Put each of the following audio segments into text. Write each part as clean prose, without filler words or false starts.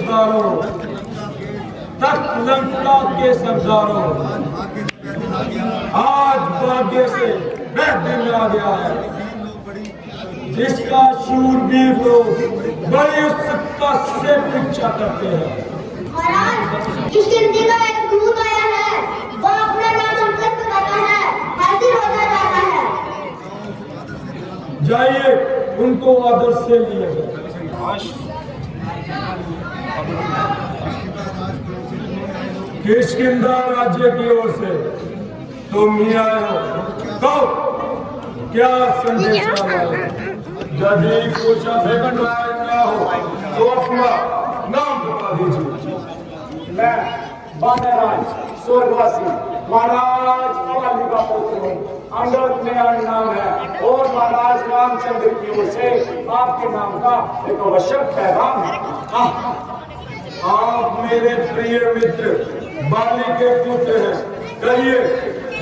सरदारों, तख्त लंका के सरदारों, आज भाग्य से वह दिन आ गया है जिसका शूरवीर लोग बड़ी उत्सुकता से पीछा करते हैं। महाराज, जिस दिन का एक दूत आया है, वो अपना नाम संकल्प करता है, हाजिर होता जाता है। जाइए, उनको आदर से लिए गए। किष्किंधा राज्य की ओर से तुम ही आए हो, तो क्या संदेश लाए? यदि कुछ अभिप्राय क्या हो तो अपना नाम बता दीजिए। मैं बानराज स्वर्गवासी महाराज पाली का पुत्र हूँ। अंगद मेरा नाम है और महाराज रामचंद्र की ओर से आपके नाम का एक आवश्यक पैगाम है। आप मेरे प्रिय मित्र बाली के पुत्र हैं, कहिए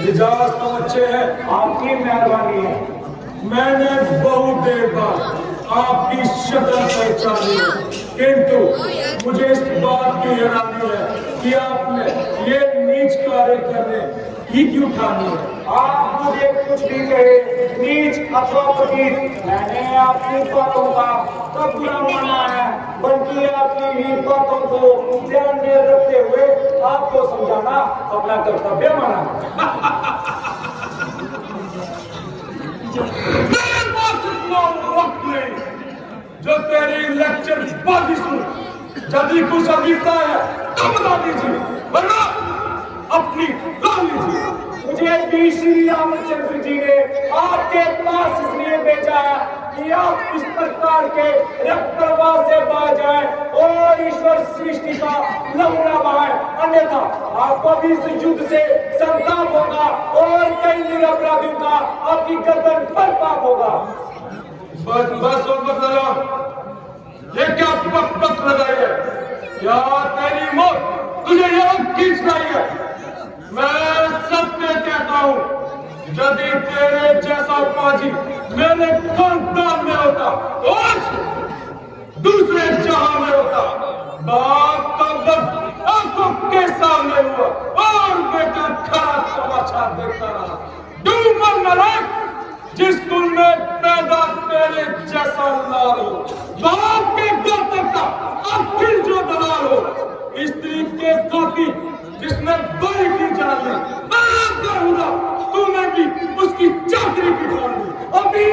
मिजाज तो अच्छे हैं? आपकी मेहरबानी है। मैंने बहुत देर बाद आपकी शक्ल पहचानी है, किंतु मुझे इस बात की हैरानी है कि आपने ये नीच कार्य करने ही क्यों ठानी है? आप मुझे कुछ भी कहे, नीच अथवा पतित, मैंने आपकी बातों का कब बुरा माना है, बल्कि आपकी ही बातों को ध्यान में रखते हुए आपको समझाना अपना कर्तव्य माना है। जो तेरी लेक्चर बाजी सुन, यदि कुछ अभिप्राय है तो बता दीजिए, वरना अपनी ला लीजिए। मुझे भी श्री रामचंद्र जी ने आपके पास इसलिए भेजा है कि आप इस प्रकार के रक्त प्रवाह से बह जाए और ईश्वर सृष्टि का लहू न बहाए, अन्यथा आपको भी इस युद्ध से संताप होगा और कई निरपराधियों का आपकी गर्दन पर पाप होगा। बस बस ये क्या पक लगाई है? क्या तेरी मौत तुझे यहाँ खींच लाई है? मैं सत्य कहता हूँ, यदि तेरे जैसा पाजी मेरे खानदान में होता तो आज दूसरे जहां में होता। बाप का दर्द आंखों के सामने हुआ और बेटा खड़ा तमाशा देखता रहा। डूमर नरक, जिस कुल में पैदा तेरे जैसा लाल हो, बाप के गर्दन का आखिर जो दलाल हो, स्त्री के धोती जिसने बड़ी की जान ली, तूने भी उसकी चाकरी की ठान ली। अभी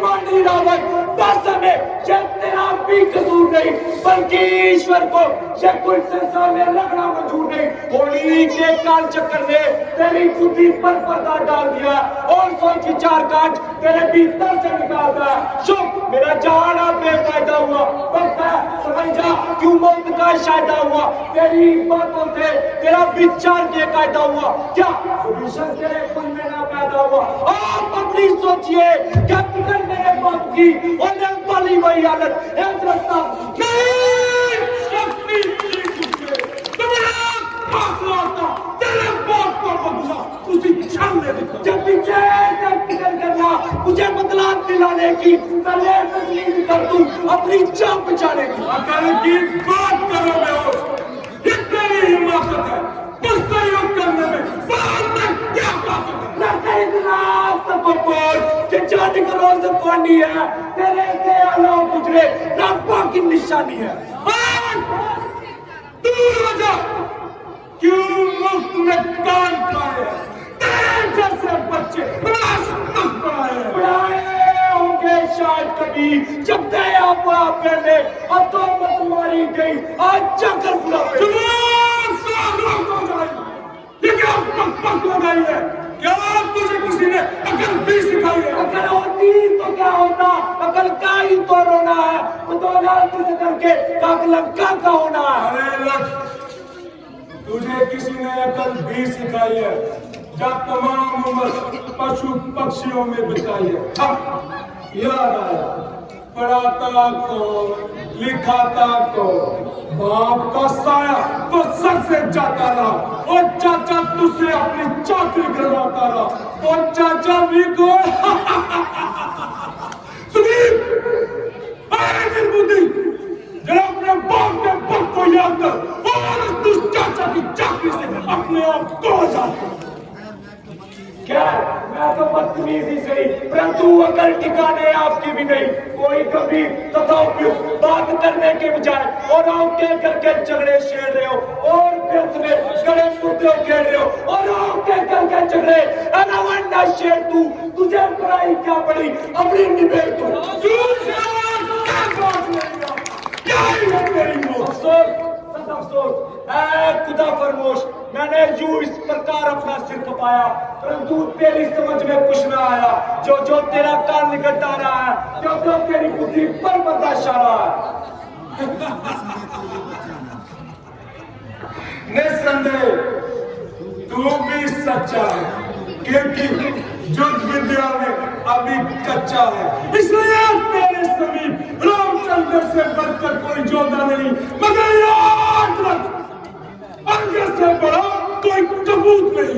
मानी रावण बस में जब तेरा भी कसूर नहीं, बल्कि ईश्वर को जब कोई संसार में लगना मंजूर नहीं। होली के काल चक्कर ने तेरी बुद्धि पर पर्दा डाल दिया और सोच विचार काट तेरे भीतर से निकाल दिया। शुभ मेरा जाना बेकायदा हुआ, पता समझ जा क्यों मौत का शायदा हुआ। तेरी बातों से तेरा विचार बेकायदा हुआ, क्या विषय तेरे मन में ना पैदा हुआ? आप अपनी सोचिए, क्या फिक्र मेरे बाप की होने वाली वही हालत ऐसा लगता नहीं। शक्ति तेरे बाप को बदला उसी क्षण में जब पीछे फिक्र करना मुझे बदला दिलाने की, पहले तकलीफ कर दूं अपनी जान बचाने की। अकल की बात करो बेहोश, ये तेरी हिम्मत है मुझसे युद्ध करने में, बाद में क्या बात है? जाने का रोज पानी है, तेरे से आलाओ गुजरे रब्बा की निशानी है। दूर हो जा, क्यों मुफ्त में कान खाए? तेरे जैसे बच्चे पढ़ाए होंगे शायद कभी, जब दया बापे में तो मतवारी गई, आज जाकर बुला पक लगाई है। क्या तुझे किसी ने अकल भी सिखाई है? अकल होती तो क्या होता, अकल का ही तो रोना है, तो 2000 करके लंका का होना है। अरे लख, तुझे किसी ने अकल भी सिखाई है जब तमाम उम्र पशु पक्षियों में बिताई है। याद आया, पढ़ाता को लिखाता को बाप का साया तो सर से जाता रहा, और चाचा तुझसे अपनी चाकरी करवाता रहा, और चाचा भी को सुदीप, अरे निर्बुद्धि, जरा अपने बाप के पक्ष बदतमीज ही सही, परंतु अकल ठिकाने आपकी भी नहीं। कोई गंभीर तथा उपयुक्त बात करने के बजाय और के करके झगड़े छेड़ रहे हो और व्यर्थ में गड़े मुद्दे खेल रहे हो और के करके झगड़े। अनवन्ना शेर तू, तुझे पढ़ाई क्या पड़ी, अपनी निबेड़ तू। अफसोस खुदा फरमोश, मैंने यूं इस प्रकार अपना सिर कपाया, परंतु तेरी समझ में कुछ ना आया। जो जो तेरा कान निकट आ रहा है, जो जो तेरी बुद्धि पर बर्दाश्त आ रहा है। निस्संदेह तू भी सच्चा है, क्योंकि युद्ध विद्या में अभी कच्चा है। इसलिए तेरे समीप रामचंद्र से बढ़कर कोई योद्धा नहीं, मगर याद रख अंग्रेज से बड़ा कोई कबूत नहीं।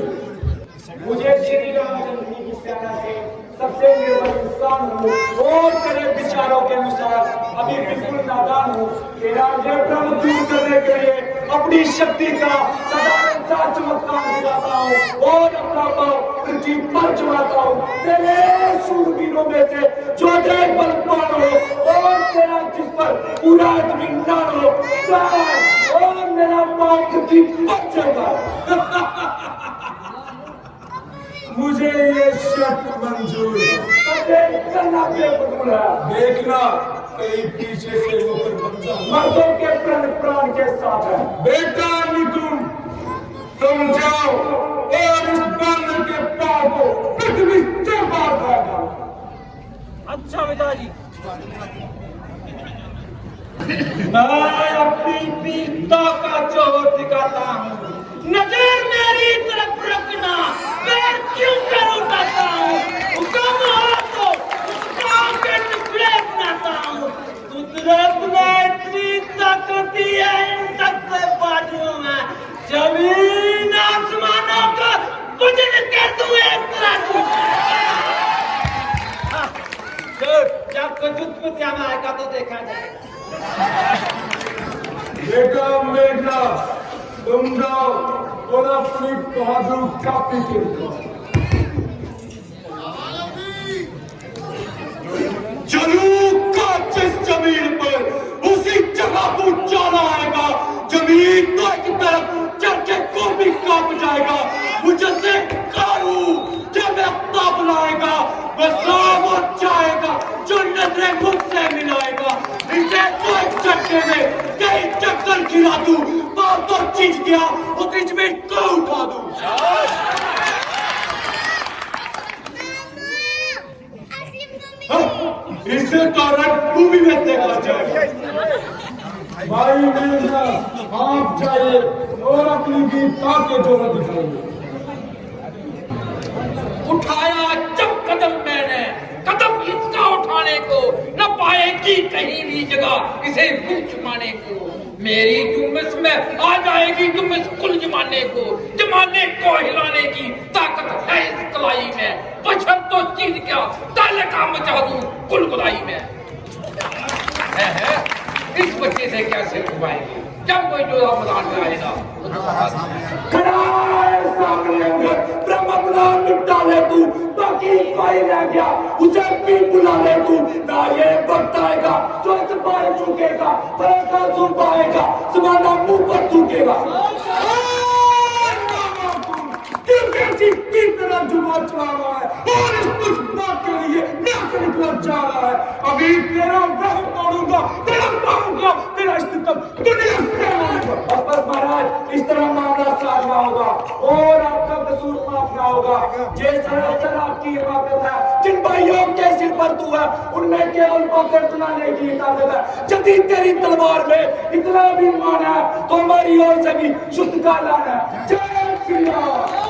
मुझे श्री रामचंद्र की सेना से सबसे निर्भर इंसान हूँ और तेरे विचारों के अनुसार अभी बिल्कुल नादान हूँ। तेरा ये भ्रम दूर करने के लिए अपनी शक्ति का साधारण सा चमत्कार दिखाता हूँ और अपना पाँव पृथ्वी पर जमाता हूँ। तेरे शूरवीरों में से जो एक बलवान हो और तेरा जिस पर पूरा इत्मीनान हो, और मेरा पाँव पृथ्वी पर जाएगा। मुझे ये शर्त मंजूर है। देखना कहीं पीछे से होकर बच्चा मर्दों के प्राण के साथ है। बेटा निकुंज, तुम जाओ और इस बंदर के पाँव को पृथ्वी से बाहर कर दो। अच्छा पिताजी। मैं अपनी पिता का जोर दिखाता हूँ। नजर मेरी तरफ रखना, मैं क्यों कर उठाता हूँ। हुक्म हो तो उसका के टुकड़े बनाता हूँ। कुदरत ने इतनी ताकत दी है इन तख्ते बाजुओं में, जमीन आसमानों को बुझन कर दूं एक तराजू। जब युद्ध में क्या आएगा तो देखा जाएगा। बेटा मेघना, तुम जाओ और अपनी बहादुर कापी के दिखाओ। जलू का जिस जमीन पर उसी जगह को जाना आएगा। जमीन तो एक तरफ चढ़के को भी कांप जाएगा। मुझे से कारू जब अपना बुलाएगा, वह सामत जाएगा जो नजरें मुझसे मिलाएगा। इसे तो एक झटके में कई चक्कर गिरा दूं, बाल तो चीज गया और बीच में को उठा दूं। इससे कारण तू भी में देखा जाएगा। भाई मेघना, आप जाइए और अपनी वीरता के जोर दिखाइए। उठाया जब कदम मैंने, कदम इसका उठाने को न पाएगी कहीं भी जगह इसे मुंह छुपाने को। मेरी जुम्मस में आ जाएगी जुम्मस कुल जमाने को हिलाने की ताकत है इस कलाई में। बचर तो चीज क्या ताले का मचा दूं कुल गुलाई में। है इस बच्चे से क्या सिर छुपाएगी जब कोई जो मैदान में आएगा। ब्रह्म निपटा ले तू, बाकी कोई रह गया उसे भी बुला ले तू। ना ये वक्त आएगा जो इस बार चूकेगा, पर सुन पाएगा समाना मुंह पर थूकेगा। की तरह जुबान चला रहा है और इस कुछ बात के लिए नाक निकला जा रहा है। अभी तेरा वह तोड़ूंगा, तेरा मारूंगा, तेरा इस्तेमाल दुनिया से मारूंगा। बस महाराज, इस तरह मामला साझा होगा और आपका कसूर माफ ना होगा। ये सरासर आपकी हिमाकत है। जिन भाइयों के सिर पर तू है उनमें केवल पकड़ चलाने की ताकत है। यदि तेरी तलवार में इतना भी मान है तो हमारी ओर से भी शुद्ध का लाना है। जय श्री राम।